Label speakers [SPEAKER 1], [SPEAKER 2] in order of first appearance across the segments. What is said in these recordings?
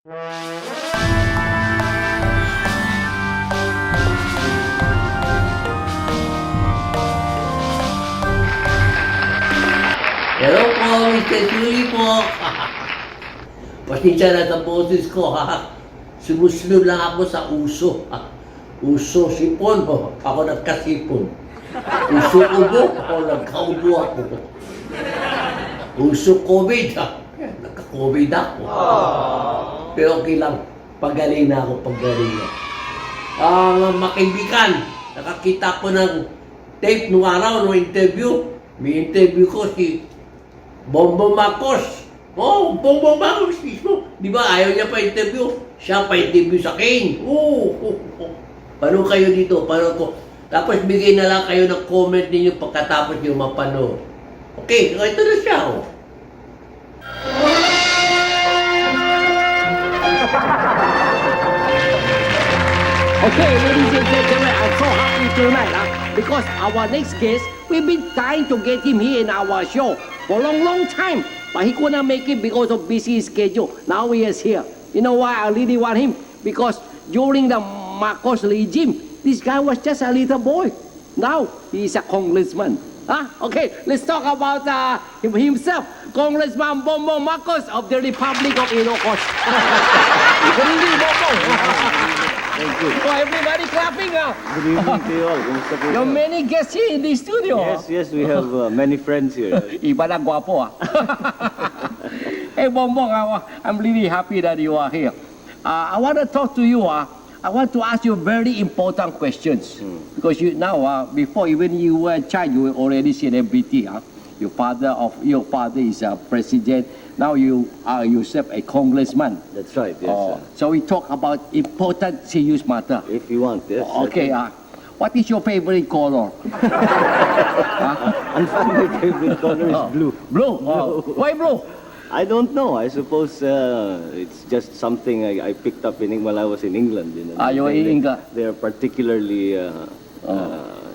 [SPEAKER 1] Hello po, Mr. Shooli po. Pasensya na sa boses ko, ha. Sumusunod lang ako sa uso, ha. Uso, sipon, ho. Ako nagkasipon. Uso ubo, ako nagkaubo ako. Uso COVID, ha. Nagka-COVID ako. Pero okay lang. Pagaling na ako, pagaling na. Makaibigan, nakakita ko ng tape nung araw, nung interview. May interview ko si Bongbong Marcos. Oh, Bongbong Marcos mismo. Di ba, ayaw niya pa interview. Siya pa interview sa akin. Paano kayo dito? Paano ko? Tapos bigay na lang kayo ng comment ninyo pagkatapos yung mapanood. Okay, ito na siya. Oh.
[SPEAKER 2] Okay, ladies and gentlemen, I'm so happy tonight because our next guest, we've been trying to get him here in our show for a long time, but he couldn't make it because of busy schedule. Now he is here. You know why I really want him? Because during the Marcos regime, this guy was just a little boy. Now he is a congressman. Okay, let's talk about himself, Congressman Bongbong Marcos of the Republic of Ilocos. Good evening, Bongbong.
[SPEAKER 3] Thank you.
[SPEAKER 2] Oh, everybody clapping.
[SPEAKER 3] Good evening to you all. Kumusta po
[SPEAKER 2] There are
[SPEAKER 3] kayo?
[SPEAKER 2] many guests here in the studio.
[SPEAKER 3] Yes, we have many friends here.
[SPEAKER 2] Iba na gwapo. Hey, Bongbong, I'm really happy that you are here. I want to talk to you. I want to ask you very important questions. Because you now, before even you were a child, you were already celebrity. Your father is a president. Now you are yourself a congressman.
[SPEAKER 3] That's right, yes.
[SPEAKER 2] So we talk about important serious matter.
[SPEAKER 3] If you want, yes.
[SPEAKER 2] Okay, what is your favorite color?
[SPEAKER 3] And my favorite color is blue.
[SPEAKER 2] Blue? Why blue?
[SPEAKER 3] I don't know. I suppose it's just something I picked up while I was in England. You know.
[SPEAKER 2] You were in England?
[SPEAKER 3] They are particularly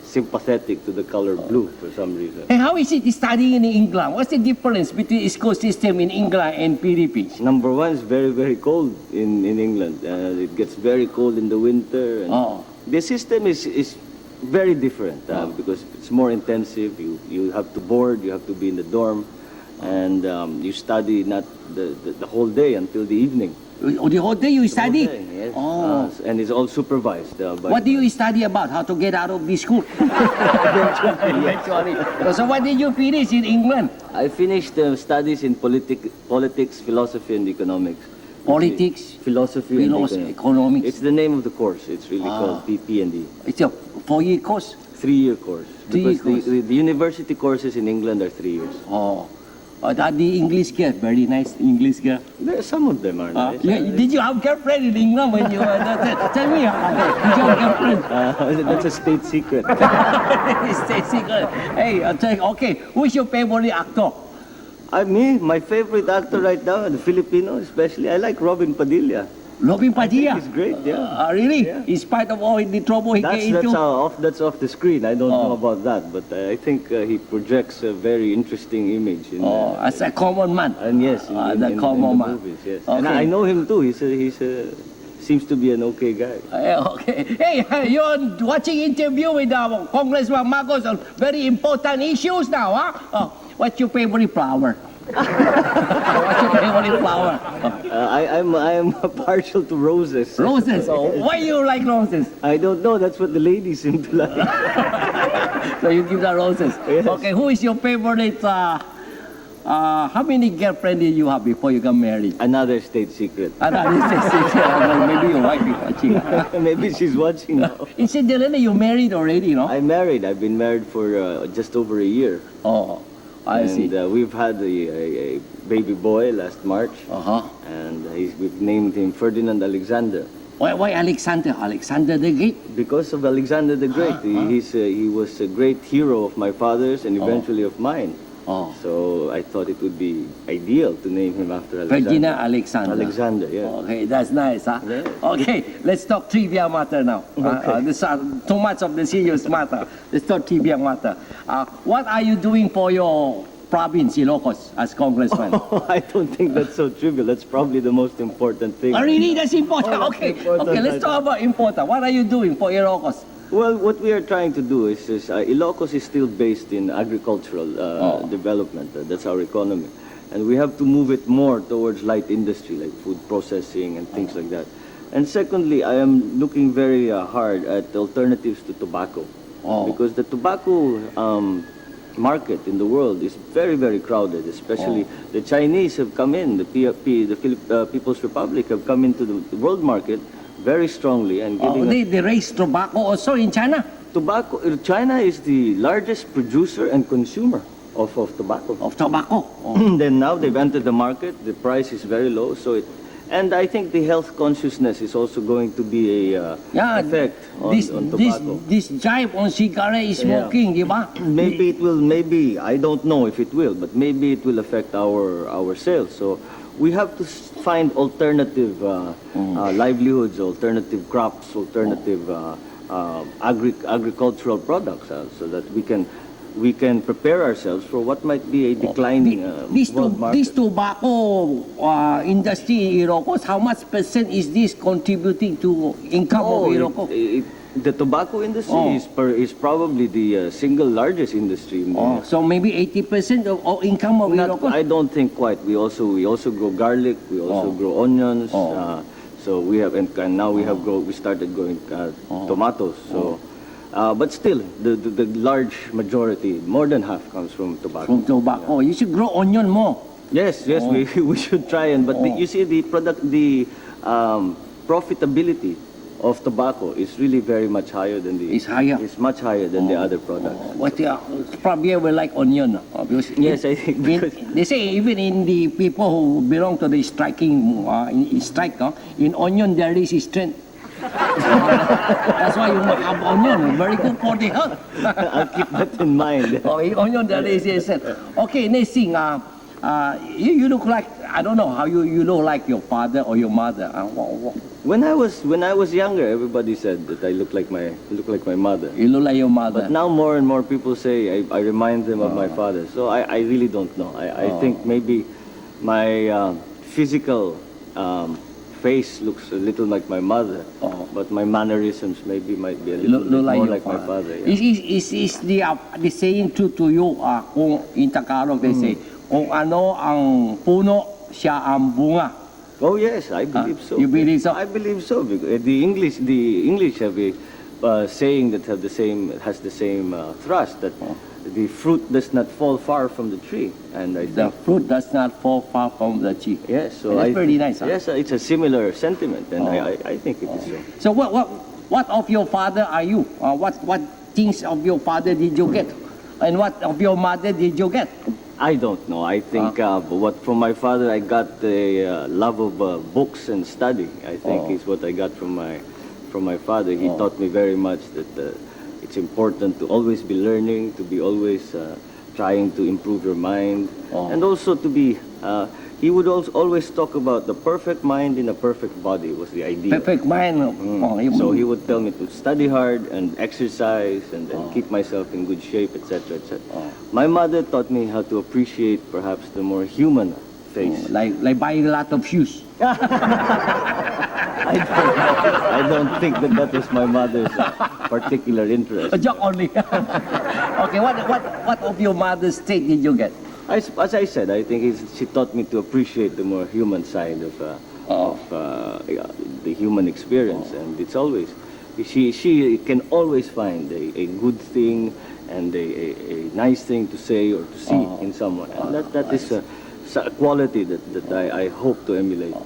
[SPEAKER 3] sympathetic to the color blue for some reason.
[SPEAKER 2] And how is it studying in England? What's the difference between the school system in England and Philippines?
[SPEAKER 3] Number one is very, very cold in England. It gets very cold in the winter. And the system is very different because it's more intensive. You have to board, you have to be in the dorm, and you study not the whole day until the evening.
[SPEAKER 2] The whole day you study?
[SPEAKER 3] The whole day, yes. And it's all supervised.
[SPEAKER 2] What do you study about? How to get out of this school? Eventually. So what did you finish in England?
[SPEAKER 3] I finished studies in politics, philosophy, and economics.
[SPEAKER 2] Politics,
[SPEAKER 3] Philosophy, and
[SPEAKER 2] economics.
[SPEAKER 3] It's the name of the course. It's really called PP&E.
[SPEAKER 2] It's a 4-year course?
[SPEAKER 3] 3-year course.
[SPEAKER 2] 3-year
[SPEAKER 3] Because
[SPEAKER 2] course.
[SPEAKER 3] the university courses in England are 3 years.
[SPEAKER 2] The English girl, very nice English girl.
[SPEAKER 3] Some of them are nice.
[SPEAKER 2] Did you have girlfriend in England when you were tell me, did you have girlfriend?
[SPEAKER 3] That's a state secret.
[SPEAKER 2] Stay secret. Hey, I'll tell you, okay, who's your favorite actor?
[SPEAKER 3] My favorite actor right now, the Filipino especially, I like Robin Padilla.
[SPEAKER 2] Robin Padilla?
[SPEAKER 3] He's great, yeah.
[SPEAKER 2] Really?
[SPEAKER 3] Yeah.
[SPEAKER 2] In spite of all the trouble he get into?
[SPEAKER 3] That's off the screen. I don't know about that, but I think he projects a very interesting image.
[SPEAKER 2] As a common man?
[SPEAKER 3] And yes, in the movies, yes.
[SPEAKER 2] Okay.
[SPEAKER 3] And I know him too. He's seems to be an okay guy.
[SPEAKER 2] Okay. Hey, you're watching interview with Congressman Marcos on very important issues now, what's your favorite flower? What's your favorite flower?
[SPEAKER 3] I am partial to roses.
[SPEAKER 2] Roses? Why you like roses?
[SPEAKER 3] I don't know. That's what the ladies seem to like.
[SPEAKER 2] So you give the roses.
[SPEAKER 3] Yes.
[SPEAKER 2] Okay, who is your favorite? How many girlfriends did you have before you got married?
[SPEAKER 3] Another state secret.
[SPEAKER 2] Maybe your wife is watching.
[SPEAKER 3] Maybe she's watching now.
[SPEAKER 2] Incidentally, you married already, no?
[SPEAKER 3] I'm married. I've been married for just over a year.
[SPEAKER 2] I see.
[SPEAKER 3] And we've had a baby boy last March. And we've named him Ferdinand Alexander.
[SPEAKER 2] Why Alexander? Alexander the Great?
[SPEAKER 3] Because of Alexander the Great. He was a great hero of my father's and eventually of mine. So I thought it would be ideal to name him after Alexander.
[SPEAKER 2] Ferdinand Alexander.
[SPEAKER 3] Alexander, yeah.
[SPEAKER 2] Okay, that's nice, huh?
[SPEAKER 3] Yeah.
[SPEAKER 2] Okay, let's talk trivia matter now.
[SPEAKER 3] Okay.
[SPEAKER 2] This too much of the serious matter. Let's talk trivia matter. What are you doing for your province, Ilocos, as congressman?
[SPEAKER 3] I don't think that's so trivial. That's probably the most important thing.
[SPEAKER 2] Oh, really? That's important.
[SPEAKER 3] Oh,
[SPEAKER 2] Okay,
[SPEAKER 3] important.
[SPEAKER 2] okay. Let's talk about important. What are you doing for Ilocos?
[SPEAKER 3] Well, what we are trying to do is Ilocos is still based in agricultural development. That's our economy. And we have to move it more towards light industry, like food processing and things like that. And secondly, I am looking very hard at alternatives to tobacco. Because the tobacco market in the world is very, very crowded, especially the Chinese have come in, the People's Republic have come into the world market very strongly and giving
[SPEAKER 2] They raise tobacco also in China?
[SPEAKER 3] tobacco. China is the largest producer and consumer of tobacco.
[SPEAKER 2] Of tobacco?
[SPEAKER 3] Then now they've entered the market, the price is very low, and I think the health consciousness is also going to be a effect on tobacco.
[SPEAKER 2] This jive on cigarette smoking, di ba?
[SPEAKER 3] Maybe it will, I don't know if it will, but maybe it will affect our sales. So we have to find alternative livelihoods, alternative crops, alternative agricultural products so that we can prepare ourselves for what might be a declining world market.
[SPEAKER 2] This tobacco industry in Ilocos, how much percent is this contributing to income of Ilocos?
[SPEAKER 3] The tobacco industry is probably the single largest industry.
[SPEAKER 2] So maybe 80% of income of Ilocos?
[SPEAKER 3] I don't think quite. We also grow garlic. We also grow onions. So we have, and now we started growing tomatoes. So. But still, the large majority, more than half, comes from tobacco.
[SPEAKER 2] From tobacco. You should grow onion more.
[SPEAKER 3] Yes, we should try you see the profitability of tobacco is really very much higher than
[SPEAKER 2] It's higher.
[SPEAKER 3] It's much higher than the other products.
[SPEAKER 2] Probably will like onion.
[SPEAKER 3] Yes, I think because
[SPEAKER 2] they say even in the people who belong to the striking in onion there is strength. That's why you must have onion. Very good for the health.
[SPEAKER 3] I'll keep that in mind.
[SPEAKER 2] In onion there is strength. Okay, next thing. You look like, I don't know how you look like your father or your mother.
[SPEAKER 3] When I was younger, everybody said that I look like my mother.
[SPEAKER 2] You look like your mother.
[SPEAKER 3] But now more and more people say I remind them of my father. So I really don't know. I think maybe my physical face looks a little like my mother, but my mannerisms maybe might be a little bit more like my father. Yeah.
[SPEAKER 2] Is the saying true to you? Kung in Tagalog they say, kung ano ang puno, siya ang bunga.
[SPEAKER 3] Oh yes, I believe so.
[SPEAKER 2] You believe so?
[SPEAKER 3] I believe so because the English have a saying that has the same thrust that the fruit does not fall far from the tree, and
[SPEAKER 2] the fruit does not fall far from the tree.
[SPEAKER 3] Yes, so
[SPEAKER 2] that's pretty nice.
[SPEAKER 3] Yes, it's a similar sentiment, and I think it is so.
[SPEAKER 2] So what of your father are you? What things of your father did you get, and what of your mother did you get?
[SPEAKER 3] I don't know. I think what from my father I got the love of books and study. I think is what I got from my father. He taught me very much that it's important to always be learning, to be always trying to improve your mind, and also to be. He would also always talk about the perfect mind in a perfect body was the idea.
[SPEAKER 2] Perfect mind.
[SPEAKER 3] So he would tell me to study hard and exercise and keep myself in good shape, etc., etc. My mother taught me how to appreciate perhaps the more human face.
[SPEAKER 2] Like buying a lot of shoes.
[SPEAKER 3] I don't think that was my mother's particular interest.
[SPEAKER 2] A joke only. Okay, what of your mother's trait did you get?
[SPEAKER 3] As I said, I think she taught me to appreciate the more human side of the human experience, and it's always she can always find a good thing and a nice thing to say or to see in someone, and that is a quality that I hope to emulate.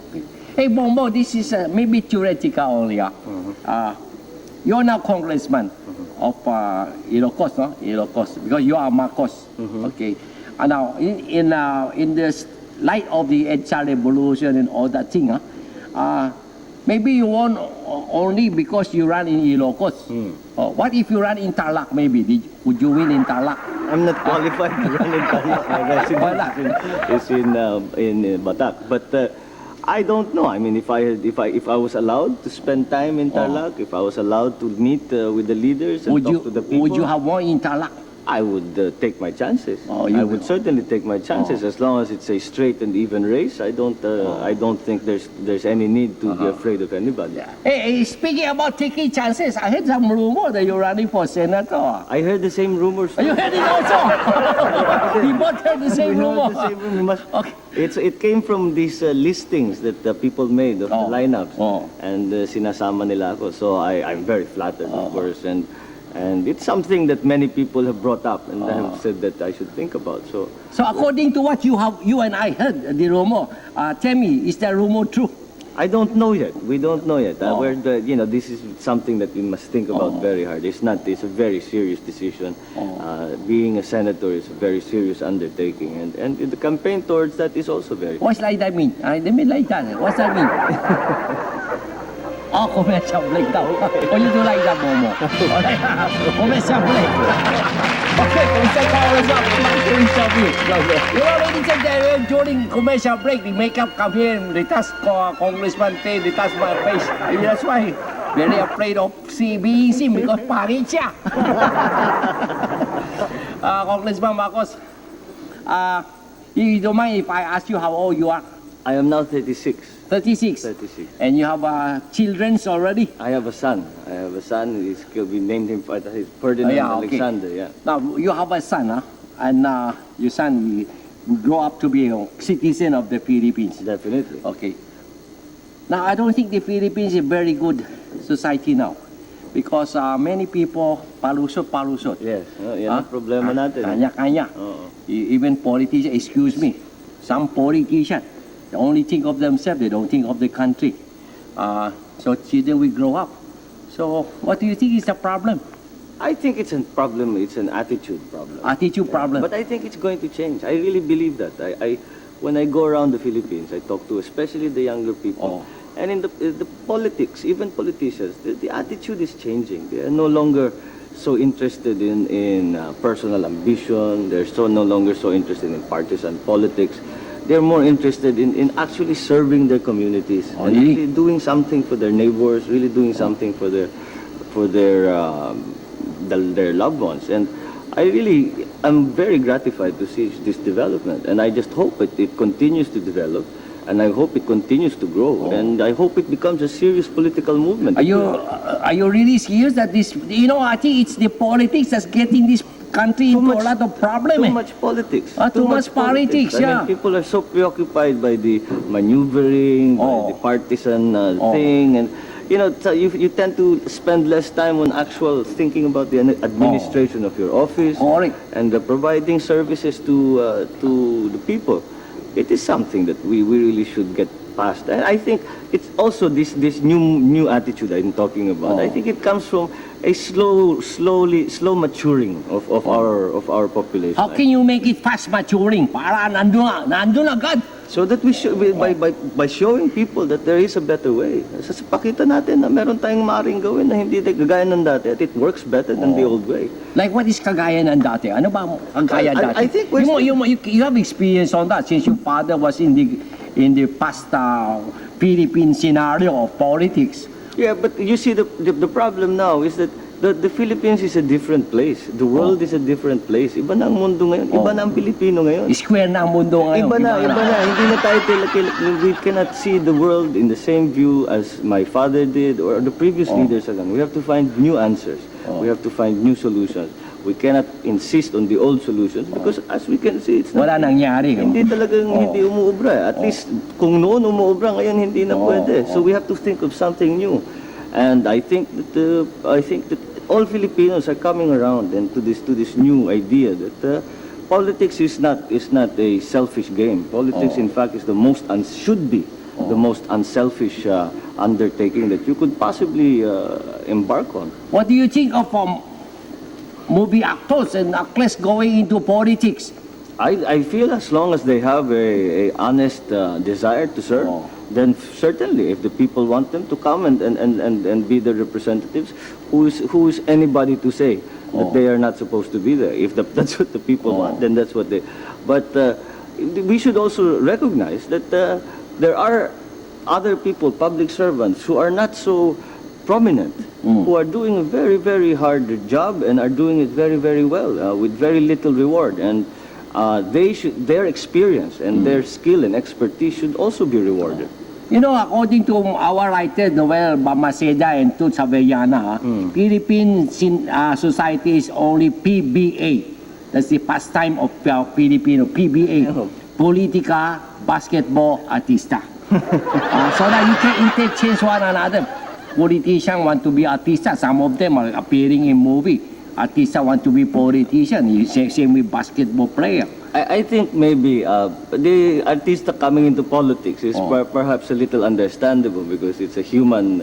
[SPEAKER 2] Hey Bongbong, this is maybe theoretical only. You're now congressman of Ilocos, no? Ilocos, because you are Marcos. Okay. Now, in the light of the HR revolution and all that thing, maybe you won only because you run in Ilocos. What if you run in Tarlac? Maybe would you win in Tarlac?
[SPEAKER 3] I'm not qualified to run in Tarlac. My residence is in Batak, but. I don't know. I mean, if I was allowed to spend time in Tarlac, if I was allowed to meet with the leaders and talk to the people,
[SPEAKER 2] would you have won in Tarlac?
[SPEAKER 3] I would take my chances.
[SPEAKER 2] Oh, you
[SPEAKER 3] I would
[SPEAKER 2] will.
[SPEAKER 3] certainly take my chances as long as it's a straight and even race. I don't think there's any need to be afraid of anybody.
[SPEAKER 2] Hey, speaking about taking chances, I heard some rumor that you're running for senator.
[SPEAKER 3] I heard the same rumors.
[SPEAKER 2] You heard it also? We both heard the same
[SPEAKER 3] We heard
[SPEAKER 2] rumor.
[SPEAKER 3] the same rumor.
[SPEAKER 2] Okay.
[SPEAKER 3] It came from these listings that people made of the lineups, and sinasama nila ako. So I'm very flattered, of course, and it's something that many people have brought up and have said that I should think about. So
[SPEAKER 2] according to what you and I heard, the rumor, tell me, is that rumor true?
[SPEAKER 3] I don't know yet. We don't know yet. This is something that we must think about very hard. It's a very serious decision. Being a senator is a very serious undertaking, and the campaign towards that is also very.
[SPEAKER 2] What's like that mean? Let me like that. What's that mean? Commercial break daw. You do like that, Momo? Commercial break. Okay, commercial break. Ladies and gentlemen, during commercial break, the makeup come here and they touch Congressman Tay, they touch my face. Maybe that's why very afraid of being seen because pangit siya. Congressman Marcos, you don't mind if I ask you how old you are?
[SPEAKER 3] I am now 36.
[SPEAKER 2] 36.
[SPEAKER 3] 36.
[SPEAKER 2] And you have children already?
[SPEAKER 3] I have a son. We named him Ferdinand Alexander. Yeah.
[SPEAKER 2] Now, you have a son, huh? And your son will grow up to be a citizen of the Philippines.
[SPEAKER 3] Definitely.
[SPEAKER 2] Okay. Now, I don't think the Philippines is a very good society now. Because many people palusot.
[SPEAKER 3] Yes. Yan ang problema natin.
[SPEAKER 2] Kanya-kanya. Even politicians, excuse me, some politicians, they only think of themselves, they don't think of the country. So children will grow up. So what do you think is the problem?
[SPEAKER 3] I think it's a problem. It's an attitude problem.
[SPEAKER 2] Attitude problem.
[SPEAKER 3] But I think it's going to change. I really believe that. When I go around the Philippines, I talk to especially the younger people. And in the politics, even politicians, the attitude is changing. They are no longer so interested in personal ambition. They're no longer so interested in partisan politics. They're more interested in actually serving their communities and really doing something for their neighbors, really doing something for their loved ones. And I'm very gratified to see this development, and I just hope it continues to develop, and I hope it continues to grow, and I hope it becomes a serious political movement.
[SPEAKER 2] Are you really serious that this? I think it's the politics that's getting this country into a lot of problems.
[SPEAKER 3] Too much politics.
[SPEAKER 2] Too much politics, yeah.
[SPEAKER 3] I mean, people are so preoccupied by the maneuvering, by the partisan thing, and you tend to spend less time on actual thinking about the administration of your office and providing services to the people. It is something that we really should get past. And I think it's also this new attitude I'm talking about. I think it comes from a slow maturing of our population.
[SPEAKER 2] How can you make it fast maturing? Para nandun agad.
[SPEAKER 3] So that by showing people that there is a better way. Pakita natin na meron tayong maaaring gawin na hindi gagaya ng dati at it works better than the old way.
[SPEAKER 2] Like what is kagaya ng dati? Ano ba ang kagaya dati?
[SPEAKER 3] I think
[SPEAKER 2] you have experience on that since your father was in the past Philippine scenario of politics.
[SPEAKER 3] Yeah, but you see the problem now is that the Philippines is a different place. The world is a different place. Iba na ang mundo ngayon. Iba na ang Pilipino ngayon.
[SPEAKER 2] Square na ang mundo ngayon.
[SPEAKER 3] Iba na. Hindi na tayo we cannot see the world in the same view as my father did or the previous leaders. We have to find new answers. We have to find new solutions. We cannot insist on the old solutions because as we can see, it's not.
[SPEAKER 2] Wala nangyari.
[SPEAKER 3] Hindi talagang hindi umuubra. At least kung noon umuubra, ngayon hindi na pwede. So we have to think of something new. And I think that all Filipinos are coming around and to this new idea that politics is not a selfish game. Politics, in fact, is should be the most unselfish undertaking that you could possibly embark on.
[SPEAKER 2] What do you think of movie actors and actors going into politics?
[SPEAKER 3] I feel as long as they have a honest desire to serve, then certainly if the people want them to come and be the representatives, who is anybody to say that they are not supposed to be there? If that's what the people want, then that's what they. But we should also recognize that there are other people, public servants, who are not so prominent who are doing a very, very hard job and are doing it very, very well with very little reward. And their experience and their skill and expertise should also be rewarded.
[SPEAKER 2] You know, according to our writer, Noel Bamaceda and Toots Avellana, Philippine society is only PBA. That's the pastime of Filipino, PBA. Politica, basketball, artista. So that you can interchange one another. Politicians want to be artista. Some of them are appearing in movie. Artista want to be politician. Same with basketball player.
[SPEAKER 3] I think maybe the artista coming into politics is perhaps a little understandable because it's a human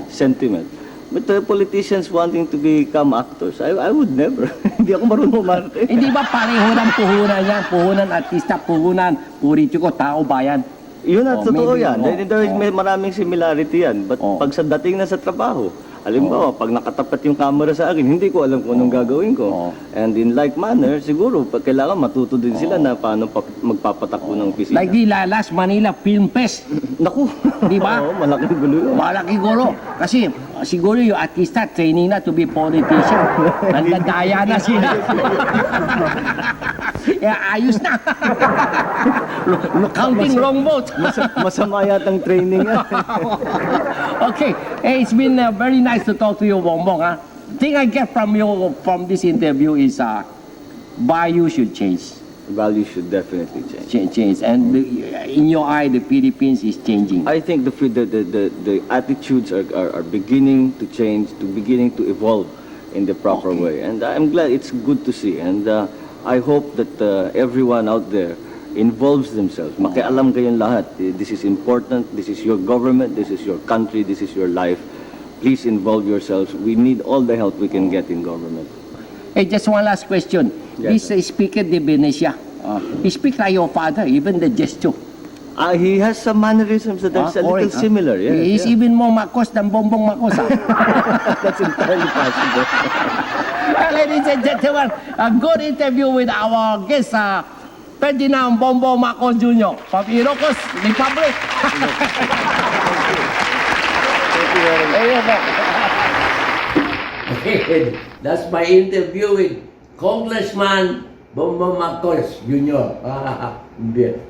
[SPEAKER 3] sentiment. But the politicians wanting to become actors, I would never. Hindi ako marunong umarte.
[SPEAKER 2] Hindi ba pareho ng puhunan yan? Puhunan artista, puhunan politiko, tao bayan.
[SPEAKER 3] Yun at totoo
[SPEAKER 2] maybe,
[SPEAKER 3] yan. There is maraming similarity yan. But pag sa dating na sa trabaho, halimbawa, pag nakatapat yung camera sa akin, hindi ko alam kung anong gagawin ko. And in like manner, siguro, kailangan matuto din sila na paano magpapatakbo ng opisina.
[SPEAKER 2] Like the last Manila Film Fest.
[SPEAKER 3] Naku!
[SPEAKER 2] Di ba?
[SPEAKER 3] Oo, malaking gulo yun.
[SPEAKER 2] Malaking gulo. Kasi siguro yung artista training na to be politician. Nandadaya na sila. Ayos na. Counting wrong votes.
[SPEAKER 3] Masama yatang training yan.
[SPEAKER 2] Okay. Hey, it's been very nice to talk to you, Bongbong. Thing I get from you from this interview is value should change.
[SPEAKER 3] Value should definitely change.
[SPEAKER 2] Change. And in your eye, the Philippines is changing.
[SPEAKER 3] I think the attitudes are beginning to change, beginning to evolve in the proper way. And I'm glad, it's good to see. And I hope that everyone out there involves themselves. Makialam kayong lahat. This is important. This is your government. This is your country. This is your life. Please involve yourselves. We need all the help we can get in government.
[SPEAKER 2] Hey, just one last question.
[SPEAKER 3] Yes,
[SPEAKER 2] This speaker de Venecia, he speaks like your father, even the gesture.
[SPEAKER 3] He has some mannerisms that are a little similar. Yeah,
[SPEAKER 2] He's even more makos than Bongbong Makos.
[SPEAKER 3] That's entirely possible.
[SPEAKER 2] Ladies and gentlemen, a good interview with our guest, Ferdinand Bongbong Marcos Jr. from Ilocos Republic.
[SPEAKER 3] Thank you very much.
[SPEAKER 1] That's my interview with Congressman Bongbong Marcos Jr.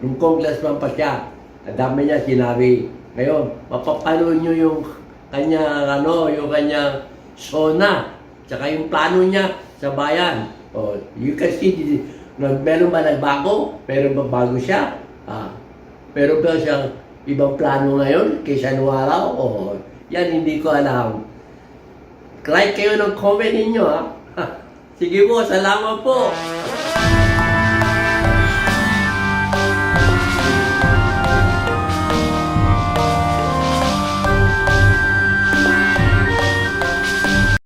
[SPEAKER 1] Yung congressman pa siya. Ang dami niya sinabi. Ngayon, mapapanood nyo yung kanyang sona. Tsaka yung plano niya sa bayan. You can see, meron ba nagbago? Pero bago siya. Pero ba siyang ibang plano ngayon kaysa nung araw? Yan hindi ko alam. Like kayo ng comment ninyo, ha? Sige po, salamat po.